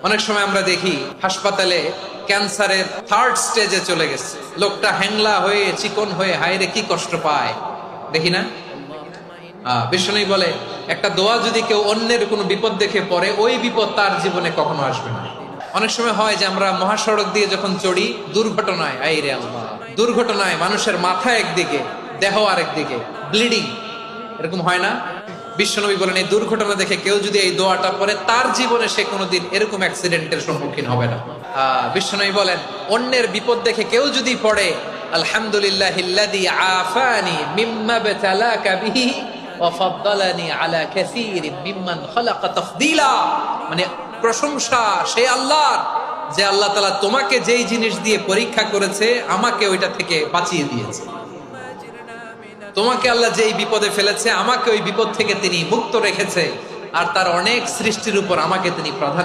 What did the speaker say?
অনেক সময় আমরা দেখি হাসপাতালে ক্যান্সারের থার্ড স্টেজে চলে গেছে, লোকটা হ্যাংলা হয়ে চিকন হয়ে হায়রে কি কষ্ট পায় দেখি না। বিষ্ণু বলে একটা দোয়া যদি কেউ অন্যের কোনো বিপদ দেখে পড়ে, ওই বিপদ তার জীবনে কখনো আসবে না। অনেক সময় হয় যে আমরা মহাসড়ক দিয়ে যখন চড়ি, দুর্ঘটনায় আইরে আল্লাহ, দুর্ঘটনায় মানুষের মাথা একদিকে, দেহ আরেকদিকে, ব্লিডিং, এরকম হয় না? বিশ্বনবী বলেন এই দুর্ঘটনা দেখে কেউ যদি এই দোয়াটা পড়ে, তার জীবনে সে কোনোদিন এরকম অ্যাক্সিডেন্টের সম্মুখীন হবে না। বিশ্বনবী বলেন অন্যের বিপদ দেখে কেউ যদি পড়ে, আলহামদুলিল্লাহিল্লাযী আফানি মিম্মা বাতালাকা বিহি ওয়া ফাদ্দালানি আলা কাসীরিন মিম্মান খালাকা তাফদীলা, মানে প্রশংসা সেই আল্লাহর যে আল্লাহ তাআলা তোমাকে যেই জিনিস দিয়ে পরীক্ষা করেছে, আমাকে ওইটা থেকে বাঁচিয়ে দিয়েছে। তোমাকে আল্লাহ যেই বিপদে ফেলেছে, আমাকে ওই বিপদ থেকে তিনি মুক্ত রেখেছে, আর তার অনেক সৃষ্টির উপর আমাকে তিনি প্রাধান্য